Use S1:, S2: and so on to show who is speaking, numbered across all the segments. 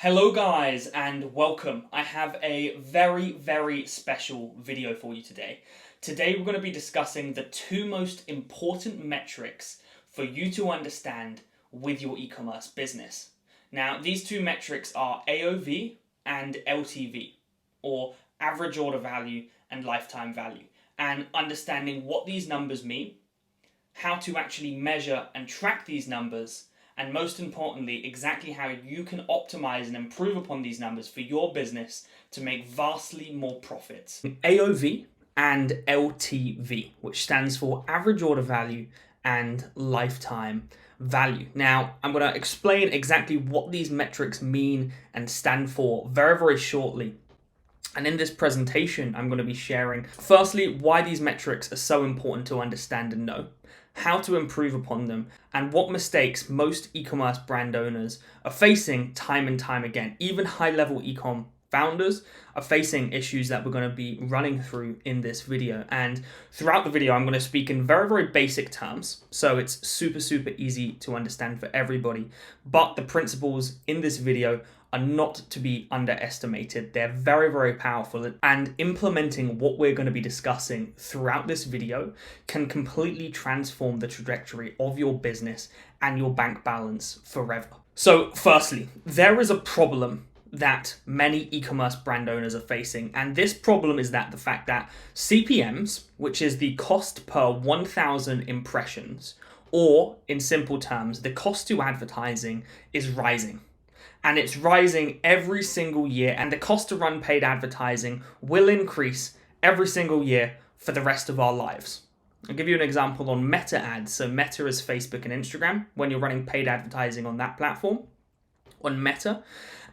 S1: Hello guys and welcome. I have a very special video for you today. Today we're going to be discussing the two most important metrics for you to understand with your e-commerce business. Now these two metrics are AOV and LTV, or average order value and lifetime value, and understanding what these numbers mean, how to actually measure and track these numbers, and most importantly, exactly how you can optimize and improve upon these numbers for your business to make vastly more profits. AOV and LTV, which stands for average order value and lifetime value. Now, I'm going to explain exactly what these metrics mean and stand for very shortly. And in this presentation, I'm going to be sharing, firstly, why these metrics are so important to understand and know, how to improve upon them, and what mistakes most e-commerce brand owners are facing time and time again. Even high-level e-com founders are facing issues that we're going to be running through in this video. And throughout the video, I'm going to speak in very basic terms, so it's super easy to understand for everybody. But the principles in this video are not to be underestimated. They're very powerful, and implementing what we're going to be discussing throughout this video can completely transform the trajectory of your business and your bank balance forever. So firstly, there is a problem that many e-commerce brand owners are facing, and this problem is the fact that CPMs, which is the cost per 1,000 impressions, or in simple terms, the cost to advertising, is rising. And it's rising every single year, and the cost to run paid advertising will increase every single year for the rest of our lives. I'll give you an example on Meta ads. So Meta is Facebook and Instagram. When you're running paid advertising on that platform, on Meta,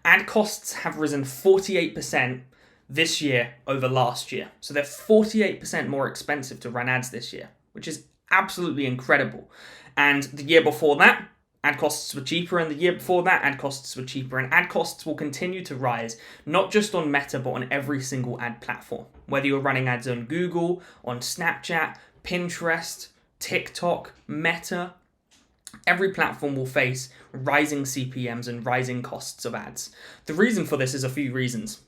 S1: ad costs have risen 48% this year over last year. So they're 48% more expensive to run ads this year, which is absolutely incredible. And the year before that, ad costs were cheaper, and the year before that, ad costs were cheaper, and ad costs will continue to rise, not just on Meta, but on every single ad platform. Whether you're running ads on Google, on Snapchat, Pinterest, TikTok, Meta, every platform will face rising CPMs and rising costs of ads. The reason for this is a few reasons,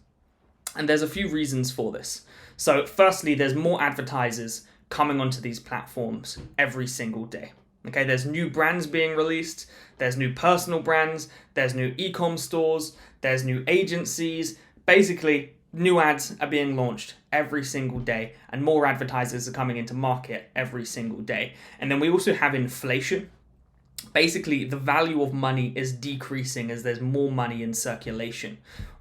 S1: and there's a few reasons for this. So firstly, there's more advertisers coming onto these platforms every single day. Okay, there's new brands being released, there's new personal brands, there's new e-com stores, there's new agencies. Basically, new ads are being launched every single day, and more advertisers are coming into market every single day. And then we also have inflation. Basically, the value of money is decreasing as there's more money in circulation.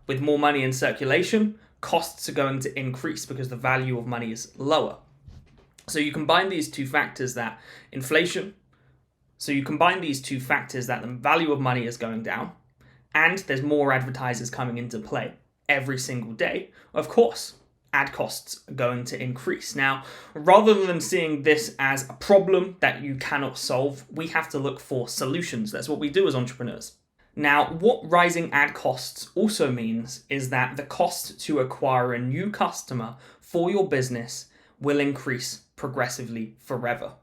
S1: With more money in circulation, costs are going to increase because the value of money is lower. So you combine these two factors, that the value of money is going down, and there's more advertisers coming into play every single day. Of course, ad costs are going to increase. Now, rather than seeing this as a problem that you cannot solve, we have to look for solutions. That's what we do as entrepreneurs. Now, what rising ad costs also means is that the cost to acquire a new customer for your business will increase progressively forever.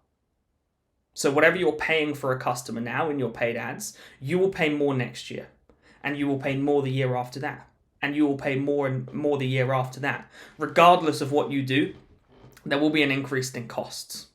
S1: So whatever you're paying for a customer now in your paid ads, you will pay more next year, and you will pay more the year after that, and you will pay more and more the year after that. Regardless of what you do, there will be an increase in costs.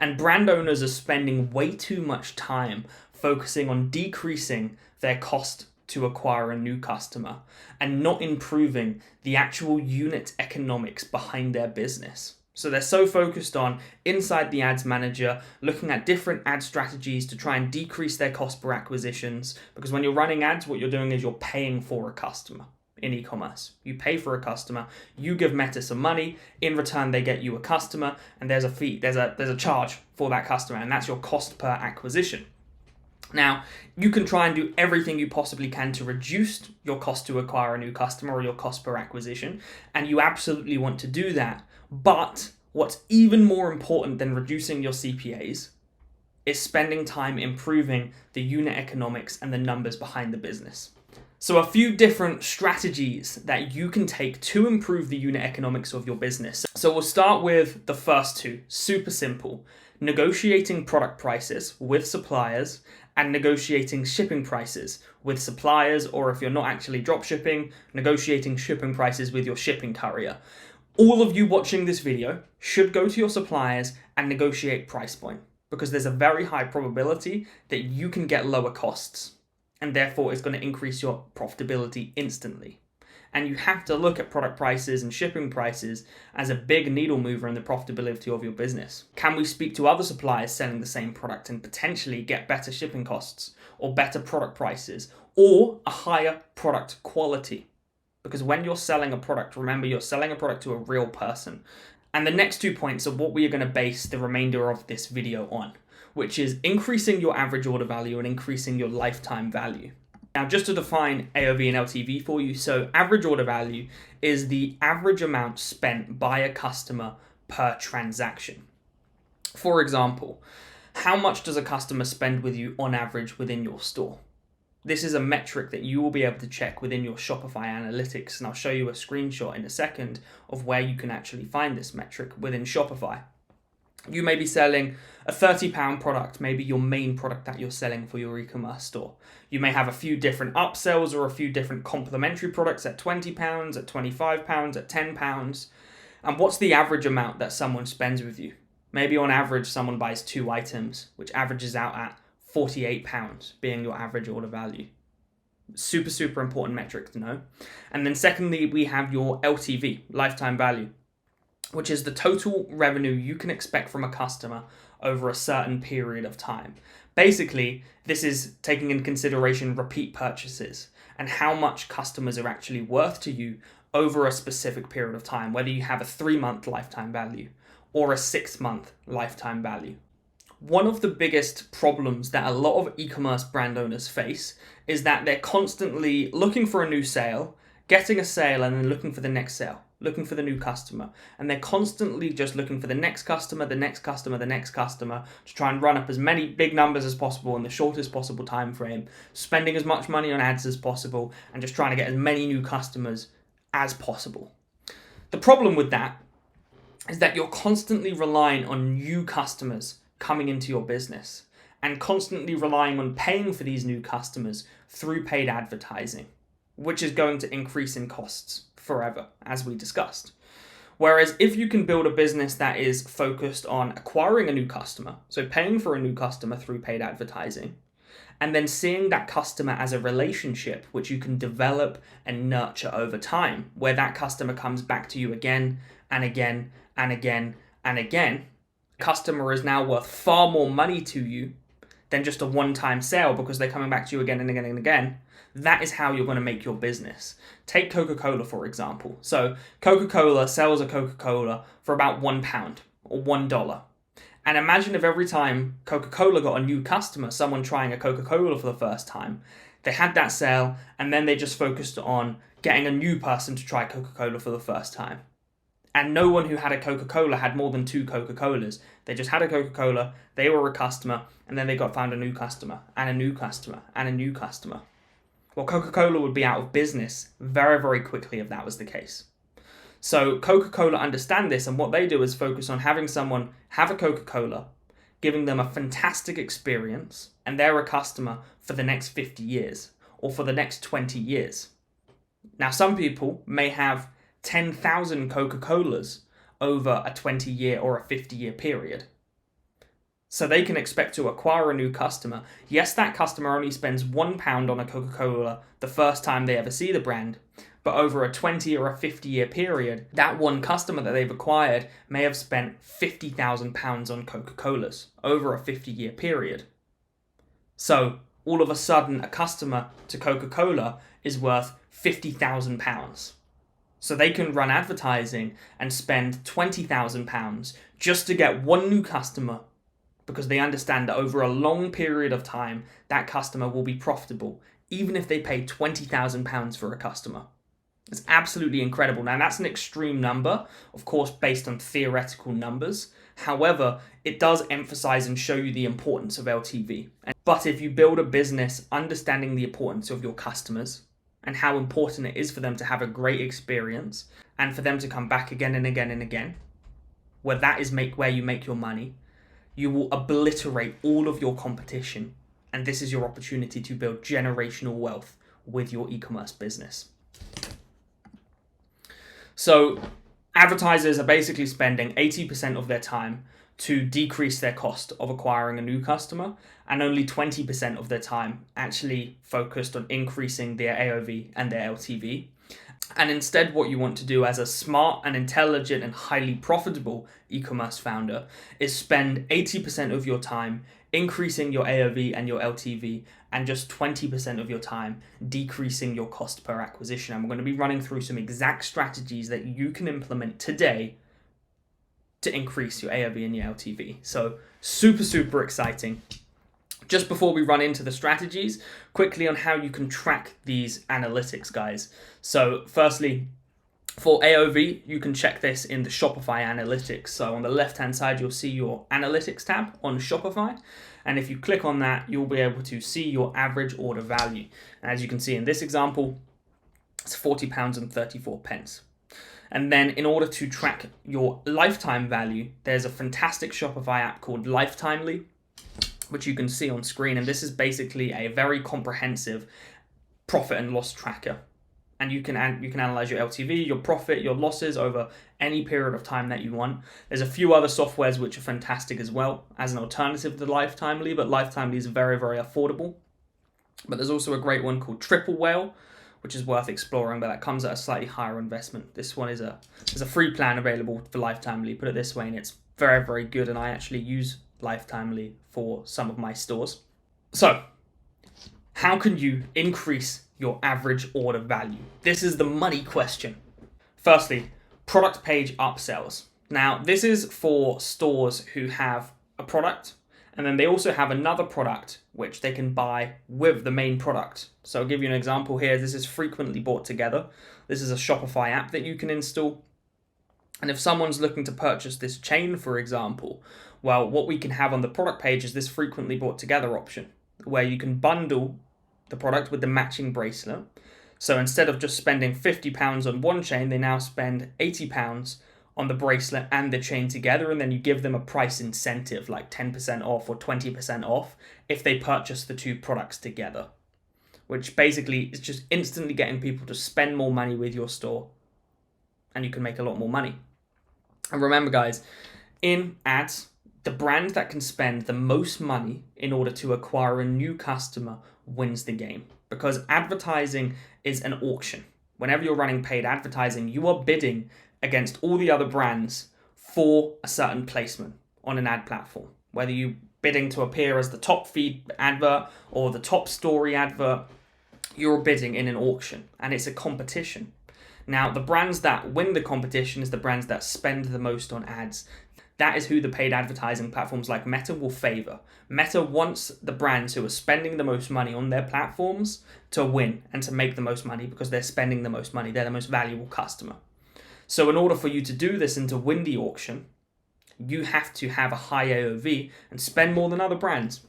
S1: And brand owners are spending way too much time focusing on decreasing their cost to acquire a new customer and not improving the actual unit economics behind their business. So they're so focused on, inside the ads manager, looking at different ad strategies to try and decrease their cost per acquisitions. Because when you're running ads, what you're doing is you're paying for a customer in e-commerce. You pay for a customer, you give Meta some money, in return they get you a customer, and there's a fee, there's a charge for that customer, and that's your cost per acquisition. Now, you can try and do everything you possibly can to reduce your cost to acquire a new customer or your cost per acquisition, and you absolutely want to do that. But what's even more important than reducing your CPAs is spending time improving the unit economics and the numbers behind the business. So a few different strategies that you can take to improve the unit economics of your business. So we'll start with the first two, super simple. Negotiating product prices with suppliers and negotiating shipping prices with suppliers, or if you're not actually drop shipping, negotiating shipping prices with your shipping courier. All of you watching this video should go to your suppliers and negotiate price point, because there's a very high probability that you can get lower costs, and therefore it's going to increase your profitability instantly. And you have to look at product prices and shipping prices as a big needle mover in the profitability of your business. Can we speak to other suppliers selling the same product and potentially get better shipping costs or better product prices or a higher product quality? Because when you're selling a product, remember, you're selling a product to a real person. And the next 2 points are what we are going to base the remainder of this video on, which is increasing your average order value and increasing your lifetime value. Now, just to define AOV and LTV for you, so average order value is the average amount spent by a customer per transaction. For example, how much does a customer spend with you on average within your store? This is a metric that you will be able to check within your Shopify analytics, and I'll show you a screenshot in a second of where you can actually find this metric within Shopify. You may be selling a £30 product, maybe your main product that you're selling for your e-commerce store. You may have a few different upsells or a few different complementary products at £20, at £25, at £10. And what's the average amount that someone spends with you? Maybe on average, someone buys 2 items, which averages out at £48 being your average order value. Super, super important metric to know. And then secondly, we have your LTV, lifetime value, which is the total revenue you can expect from a customer over a certain period of time. Basically, this is taking into consideration repeat purchases and how much customers are actually worth to you over a specific period of time, whether you have a 3-month lifetime value or a 6-month lifetime value. One of the biggest problems that a lot of e-commerce brand owners face is that they're constantly looking for a new sale, getting a sale, and then looking for the next sale, looking for the new customer. And they're constantly just looking for the next customer, the next customer, the next customer, to try and run up as many big numbers as possible in the shortest possible time frame, spending as much money on ads as possible, and just trying to get as many new customers as possible. The problem with that is that you're constantly relying on new customers coming into your business and constantly relying on paying for these new customers through paid advertising, which is going to increase in costs forever, as we discussed. Whereas if you can build a business that is focused on acquiring a new customer, so paying for a new customer through paid advertising, and then seeing that customer as a relationship which you can develop and nurture over time, where that customer comes back to you again and again and again and again, the customer is now worth far more money to you than just a one-time sale because they're coming back to you again and again and again. That is how you're going to make your business. Take Coca-Cola, for example. So Coca-Cola sells a Coca-Cola for about £1 or $1. And imagine if every time Coca-Cola got a new customer, someone trying a Coca-Cola for the first time, they had that sale and then they just focused on getting a new person to try Coca-Cola for the first time. And no one who had a Coca-Cola had more than 2 Coca-Colas. They just had a Coca-Cola, they were a customer, and then they found a new customer, and a new customer, and a new customer. Well, Coca-Cola would be out of business very, very quickly if that was the case. So Coca-Cola understand this, and what they do is focus on having someone have a Coca-Cola, giving them a fantastic experience, and they're a customer for the next 50 years, or for the next 20 years. Now, some people may have 10,000 Coca-Colas over a 20-year or a 50-year period. So they can expect to acquire a new customer. Yes, that customer only spends £1 on a Coca-Cola the first time they ever see the brand, but over a 20 or a 50-year period, that one customer that they've acquired may have spent £50,000 on Coca-Colas over a 50-year period. So all of a sudden, a customer to Coca-Cola is worth £50,000. So they can run advertising and spend £20,000 just to get one new customer, because they understand that over a long period of time, that customer will be profitable, even if they pay £20,000 for a customer. It's absolutely incredible. Now, that's an extreme number, of course, based on theoretical numbers. However, it does emphasize and show you the importance of LTV. But if you build a business understanding the importance of your customers and how important it is for them to have a great experience and for them to come back again and again and again, where you make your money, you will obliterate all of your competition and this is your opportunity to build generational wealth with your e-commerce business. So advertisers are basically spending 80% of their time to decrease their cost of acquiring a new customer, and only 20% of their time actually focused on increasing their AOV and their LTV. And instead, what you want to do as a smart and intelligent and highly profitable e-commerce founder is spend 80% of your time increasing your AOV and your LTV, and just 20% of your time decreasing your cost per acquisition. And we're going to be running through some exact strategies that you can implement today to increase your AOV and your LTV. So super, super exciting. Just before we run into the strategies, quickly on how you can track these analytics, guys. So firstly, for AOV, you can check this in the Shopify analytics. So on the left-hand side, you'll see your analytics tab on Shopify. And if you click on that, you'll be able to see your average order value. And as you can see in this example, it's £40.34. And then in order to track your lifetime value, there's a fantastic Shopify app called Lifetimely, which you can see on screen. And this is basically a very comprehensive profit and loss tracker. And you can analyze your LTV, your profit, your losses over any period of time that you want. There's a few other softwares which are fantastic as well as an alternative to Lifetimely, but Lifetimely is very, very affordable. But there's also a great one called Triple Whale, which is worth exploring, but that comes at a slightly higher investment. This one is there's a free plan available for Lifetimely, put it this way, and it's very, very good. And I actually use Lifetimely for some of my stores. So how can you increase your average order value? This is the money question. Firstly, product page upsells. Now, this is for stores who have a product, and then they also have another product which they can buy with the main product. So I'll give you an example here. This is frequently bought together. This is a Shopify app that you can install. And if someone's looking to purchase this chain, for example, well, what we can have on the product page is this frequently bought together option, where you can bundle the product with the matching bracelet. So instead of just spending £50 on one chain, they now spend £80 on the bracelet and the chain together, and then you give them a price incentive like 10% off or 20% off if they purchase the two products together, which basically is just instantly getting people to spend more money with your store, and you can make a lot more money. And remember, guys, in ads, the brand that can spend the most money in order to acquire a new customer wins the game, because advertising is an auction. Whenever you're running paid advertising, you are bidding against all the other brands for a certain placement on an ad platform. Whether you're bidding to appear as the top feed advert or the top story advert, you're bidding in an auction, and it's a competition. Now, the brands that win the competition is the brands that spend the most on ads. That is who the paid advertising platforms like Meta will favor. Meta wants the brands who are spending the most money on their platforms to win and to make the most money, because they're spending the most money. They're the most valuable customer. So in order for you to do this and to win the auction, you have to have a high AOV and spend more than other brands.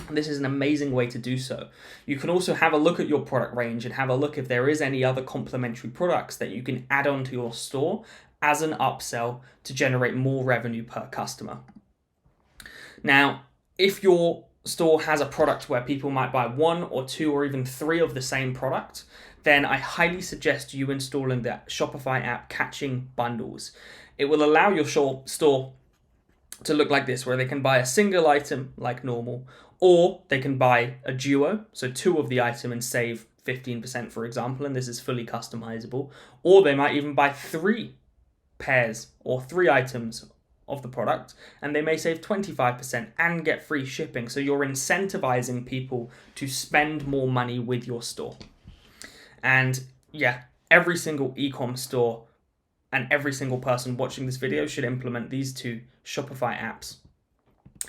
S1: And this is an amazing way to do so. You can also have a look at your product range and have a look if there is any other complementary products that you can add onto your store as an upsell to generate more revenue per customer. Now, if your store has a product where people might buy one or two or even three of the same product, then I highly suggest you installing the Shopify app Catching Bundles. It will allow your store to look like this, where they can buy a single item like normal, or they can buy a duo, so two of the item and save 15%, for example, and this is fully customizable. Or they might even buy three pairs or three items of the product, and they may save 25% and get free shipping. So you're incentivizing people to spend more money with your store. And yeah, every single ecom store and every single person watching this video should implement these two Shopify apps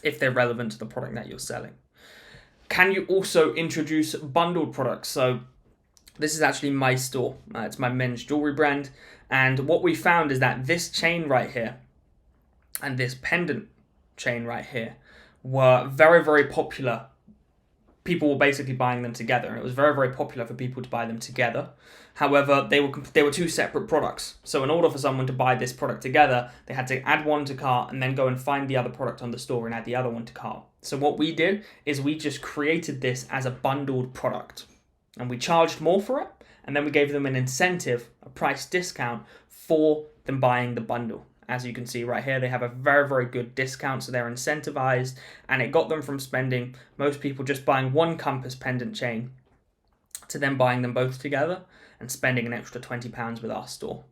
S1: if they're relevant to the product that you're selling. Can you also introduce bundled products? So this is actually my store. It's my men's jewelry brand. And what we found is that this chain right here and this pendant chain right here were very, very popular. People were basically buying them together, and it was very, very popular for people to buy them together. However, they were two separate products. So in order for someone to buy this product together, they had to add one to cart and then go and find the other product on the store and add the other one to cart. So what we did is we just created this as a bundled product, and we charged more for it, and then we gave them an incentive, a price discount for them buying the bundle. As you can see right here, they have a very, very good discount, so they're incentivized, and it got them from spending, most people just buying one compass pendant chain, to then buying them both together and spending an extra £20 with our store.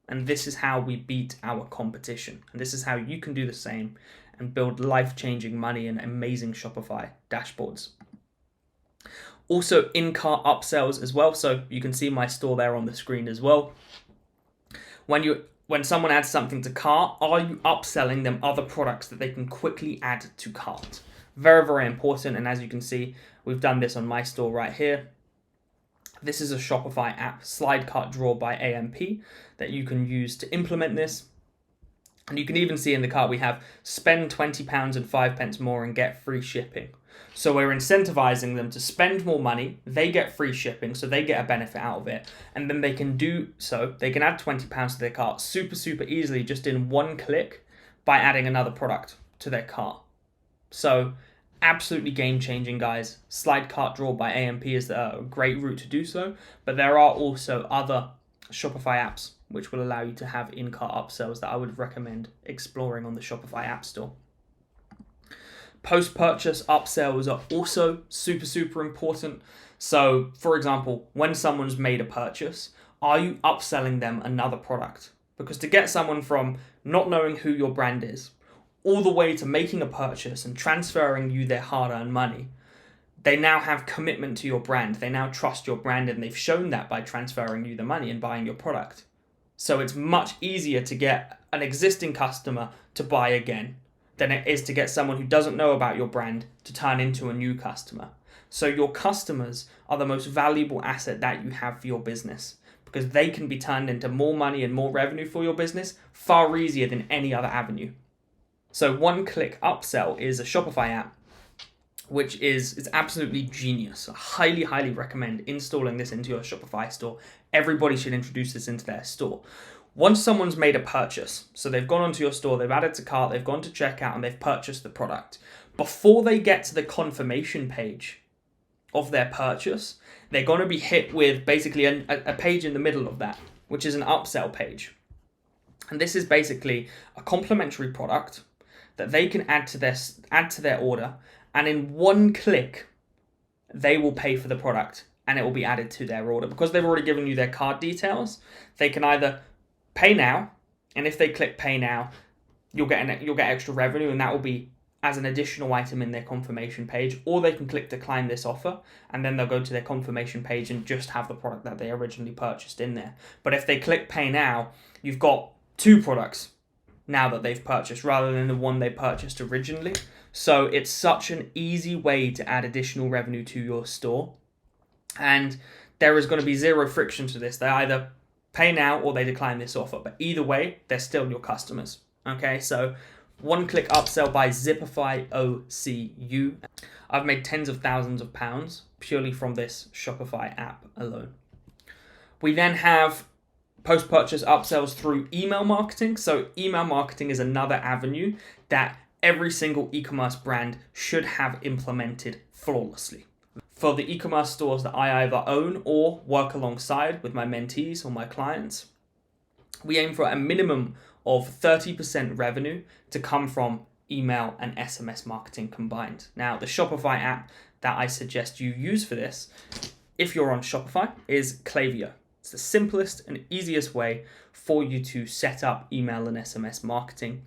S1: And this is how we beat our competition. And this is how you can do the same and build life-changing money and amazing Shopify dashboards. Also in-cart upsells as well. So you can see my store there on the screen as well. When someone adds something to cart, are you upselling them other products that they can quickly add to cart? Very, very important. And as you can see, we've done this on my store right here. This is a Shopify app, slide cart drawer by AMP, that you can use to implement this. And you can even see in the cart we have spend £20 and 5 pence more and get free shipping. So we're incentivizing them to spend more money, they get free shipping, so they get a benefit out of it. And then they can do so, they can add £20 to their cart super, super easily just in one click by adding another product to their cart. So absolutely game-changing, guys. Slide cart drawer by AMP is a great route to do so, but there are also other Shopify apps which will allow you to have in-cart upsells that I would recommend exploring on the Shopify App Store. Post-purchase upsells are also super, super important. So, for example, when someone's made a purchase, are you upselling them another product? Because to get someone from not knowing who your brand is all the way to making a purchase and transferring you their hard-earned money, they now have commitment to your brand. They now trust your brand, and they've shown that by transferring you the money and buying your product. So it's much easier to get an existing customer to buy again than it is to get someone who doesn't know about your brand to turn into a new customer. So your customers are the most valuable asset that you have for your business, because they can be turned into more money and more revenue for your business far easier than any other avenue. So one-click upsell is a Shopify app, which is absolutely genius. I highly, highly recommend installing this into your Shopify store. Everybody should introduce this into their store. Once someone's made a purchase, so they've gone onto your store, they've added to cart, they've gone to checkout, and they've purchased the product. Before they get to the confirmation page of their purchase, they're going to be hit with basically a page in the middle of that, which is an upsell page. And this is basically a complimentary product that they can add to their order, and in one click, they will pay for the product and it will be added to their order. Because they've already given you their card details, they can either pay now, and if they click pay now, you'll get extra revenue, and that will be as an additional item in their confirmation page, or they can click decline this offer, and then they'll go to their confirmation page and just have the product that they originally purchased in there. But if they click pay now, you've got two products now that they've purchased rather than the one they purchased originally. So it's such an easy way to add additional revenue to your store, and there is going to be zero friction to this. They either pay now or they decline this offer, but either way, they're still your customers. Okay, so one-click upsell by Zipify OCU. I've made tens of thousands of pounds purely from this Shopify app alone. We then have post-purchase upsells through email marketing. So email marketing is another avenue that every single e-commerce brand should have implemented flawlessly. For the e-commerce stores that I either own or work alongside with my mentees or my clients, we aim for a minimum of 30% revenue to come from email and SMS marketing combined. Now, the Shopify app that I suggest you use for this, if you're on Shopify, is Klaviyo. It's the simplest and easiest way for you to set up email and SMS marketing.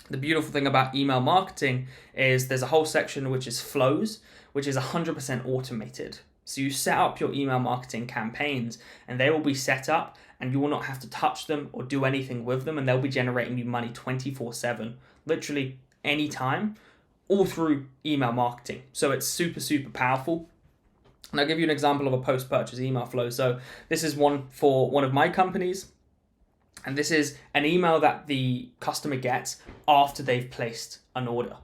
S1: The beautiful thing about email marketing is there's a whole section which is flows, which is 100% automated. So you set up your email marketing campaigns and they will be set up and you will not have to touch them or do anything with them, and they'll be generating you money 24/7, literally anytime, all through email marketing. So it's super, super powerful. And I'll give you an example of a post-purchase email flow. So this is one for one of my companies. And this is an email that the customer gets after they've placed an order.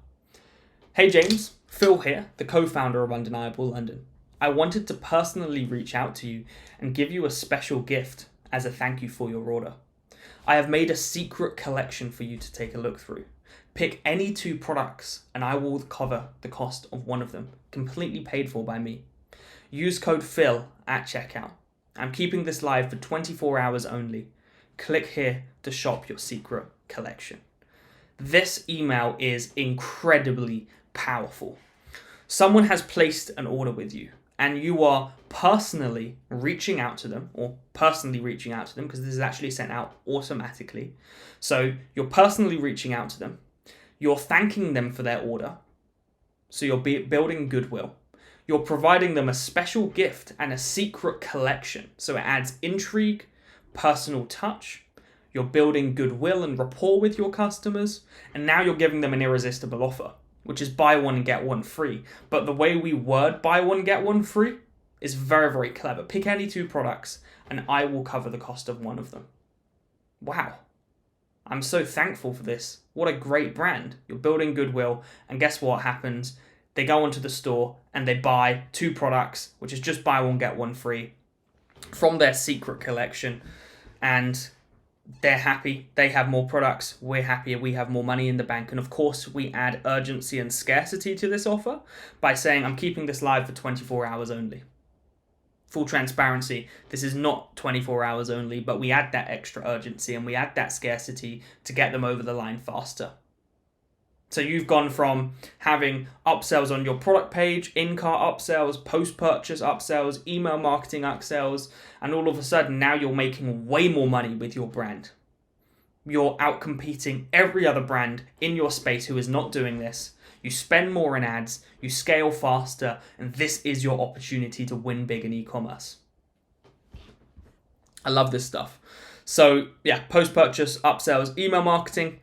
S1: Hey James, Phil here, the co-founder of Undeniable London. I wanted to personally reach out to you and give you a special gift as a thank you for your order. I have made a secret collection for you to take a look through. Pick any 2 products and I will cover the cost of one of them, completely paid for by me. Use code PHIL at checkout. I'm keeping this live for 24 hours only. Click here to shop your secret collection. This email is incredibly powerful. Someone has placed an order with you and you are personally reaching out to them because this is actually sent out automatically. So you're personally reaching out to them. You're thanking them for their order. So you're building goodwill. You're providing them a special gift and a secret collection. So it adds intrigue, personal touch. You're building goodwill and rapport with your customers. And now you're giving them an irresistible offer, which is buy one and get one free. But the way we word buy one, get one free is very, very clever. Pick any 2 products and I will cover the cost of one of them. Wow. I'm so thankful for this. What a great brand. You're building goodwill, and guess what happens? They go onto the store and they buy 2 products, which is just buy one, get one free from their secret collection, and they're happy. They have more products. We're happier. We have more money in the bank. And of course, we add urgency and scarcity to this offer by saying, I'm keeping this live for 24 hours only. Full transparency, this is not 24 hours only, but we add that extra urgency and we add that scarcity to get them over the line faster. So you've gone from having upsells on your product page, in-car upsells, post-purchase upsells, email marketing upsells, and all of a sudden now you're making way more money with your brand. You're outcompeting every other brand in your space who is not doing this. You spend more in ads, you scale faster, and this is your opportunity to win big in e-commerce. I love this stuff. So yeah, post-purchase, upsells, email marketing,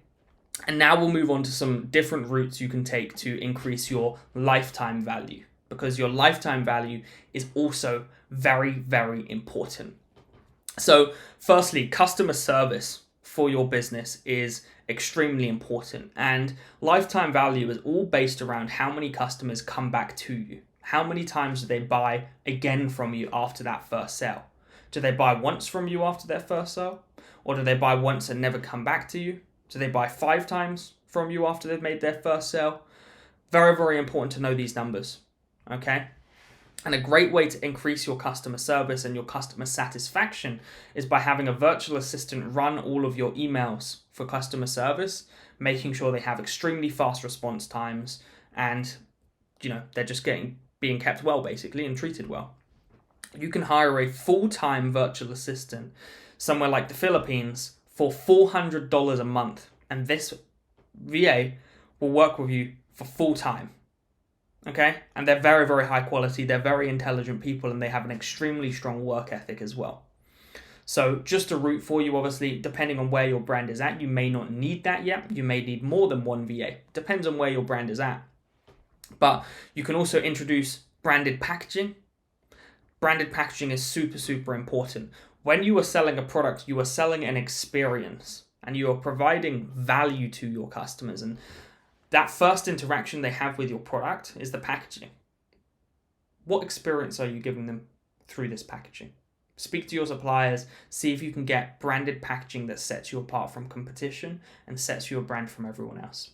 S1: and now we'll move on to some different routes you can take to increase your lifetime value, because your lifetime value is also very, very important. So firstly, customer service for your business is extremely important, and lifetime value is all based around how many customers come back to you. How many times do they buy again from you after that first sale? Do they buy once from you after their first sale? Or do they buy once and never come back to you? Do they buy 5 times from you after they've made their first sale? Very, very important to know these numbers, okay? And a great way to increase your customer service and your customer satisfaction is by having a virtual assistant run all of your emails for customer service, making sure they have extremely fast response times and, they're just being kept well, basically, and treated well. You can hire a full-time virtual assistant somewhere like the Philippines for $400 a month, and this VA will work with you for full-time. Okay, and they're very, very high quality. They're very intelligent people, and they have an extremely strong work ethic as well. So just a route for you, obviously, depending on where your brand is at, you may not need that yet. You may need more than one VA. Depends on where your brand is at. But you can also introduce branded packaging. Branded packaging is super, super important. When you are selling a product, you are selling an experience, and you are providing value to your customers. And that first interaction they have with your product is the packaging. What experience are you giving them through this packaging? Speak to your suppliers, see if you can get branded packaging that sets you apart from competition and sets your brand from everyone else.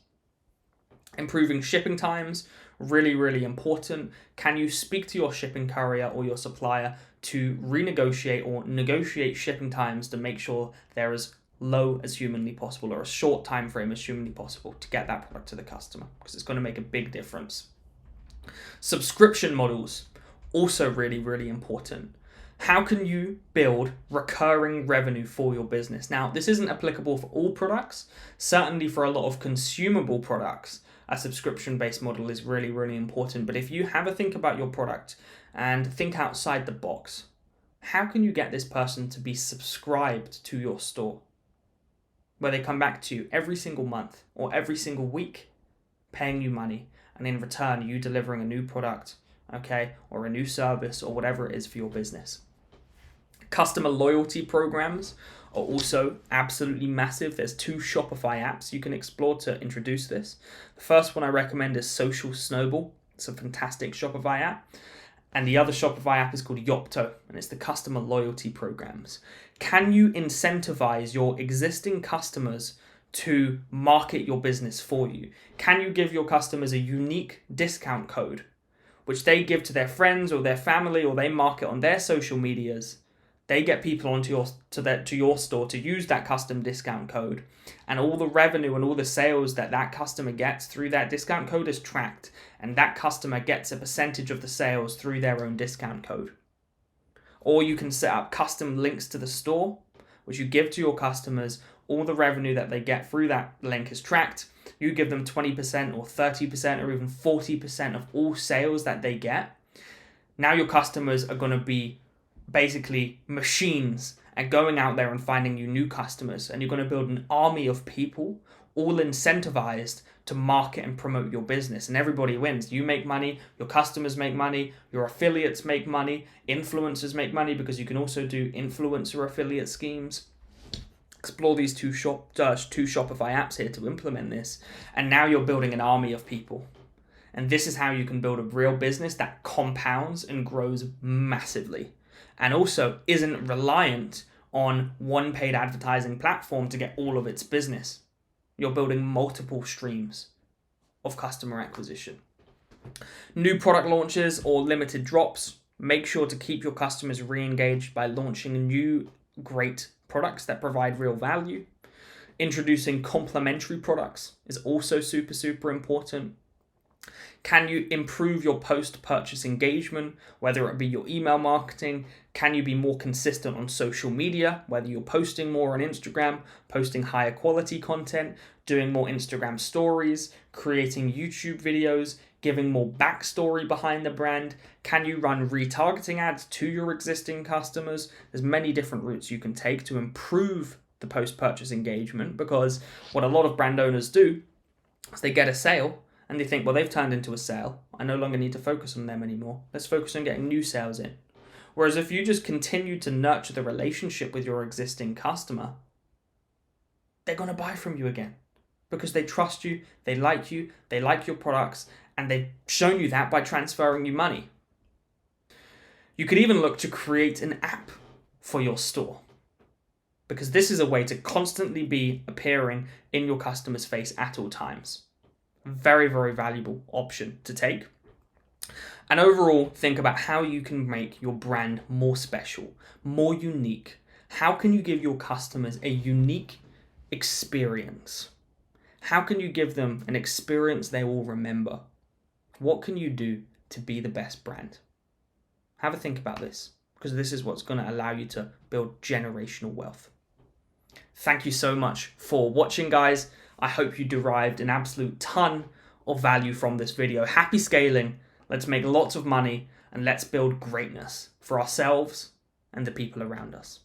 S1: Improving shipping times, really, really important. Can you speak to your shipping courier or your supplier to renegotiate or negotiate shipping times to make sure they're as low as humanly possible, or a short time frame as humanly possible, to get that product to the customer, because it's going to make a big difference. Subscription models, also really, really important. How can you build recurring revenue for your business? Now, this isn't applicable for all products. Certainly for a lot of consumable products, a subscription-based model is really, really important. But if you have a think about your product and think outside the box, how can you get this person to be subscribed to your store, where they come back to you every single month or every single week, paying you money, and in return, you delivering a new product, okay, or a new service or whatever it is for your business. Customer loyalty programs are also absolutely massive. There's 2 Shopify apps you can explore to introduce this. The first one I recommend is Social Snowball. It's a fantastic Shopify app. And the other Shopify app is called Yopto, and it's the customer loyalty programs. Can you incentivize your existing customers to market your business for you? Can you give your customers a unique discount code which they give to their friends or their family, or they market on their social medias? They get people onto your store to use that custom discount code, and all the revenue and all the sales that customer gets through that discount code is tracked, and that customer gets a percentage of the sales through their own discount code. Or you can set up custom links to the store, which you give to your customers. All the revenue that they get through that link is tracked. You give them 20% or 30% or even 40% of all sales that they get. Now your customers are going to be basically machines at going out there and finding you new customers, and you're going to build an army of people all incentivized to market and promote your business, and everybody wins. You make money, your customers make money, your affiliates make money, influencers make money, because you can also do influencer affiliate schemes. Explore these two Shopify apps here to implement this, and now you're building an army of people. And this is how you can build a real business that compounds and grows massively, and also isn't reliant on one paid advertising platform to get all of its business. You're building multiple streams of customer acquisition. New product launches or limited drops. Make sure to keep your customers re-engaged by launching new great products that provide real value. Introducing complementary products is also super important. Can you improve your post-purchase engagement, whether it be your email marketing? Can you be more consistent on social media, whether you're posting more on Instagram, posting higher quality content, doing more Instagram stories, creating YouTube videos, giving more backstory behind the brand? Can you run retargeting ads to your existing customers? There's many different routes you can take to improve the post-purchase engagement, because what a lot of brand owners do is they get a sale and they think, well, they've turned into a sale. I no longer need to focus on them anymore. Let's focus on getting new sales in. Whereas if you just continue to nurture the relationship with your existing customer, they're going to buy from you again, because they trust you, they like your products, and they've shown you that by transferring you money. You could even look to create an app for your store, because this is a way to constantly be appearing in your customer's face at all times. Very, very valuable option to take. And overall, think about how you can make your brand more special, more unique. How can you give your customers a unique experience? How can you give them an experience they will remember? What can you do to be the best brand? Have a think about this, because this is what's going to allow you to build generational wealth. Thank you so much for watching, guys. I hope you derived an absolute ton of value from this video. Happy scaling. Let's make lots of money, and let's build greatness for ourselves and the people around us.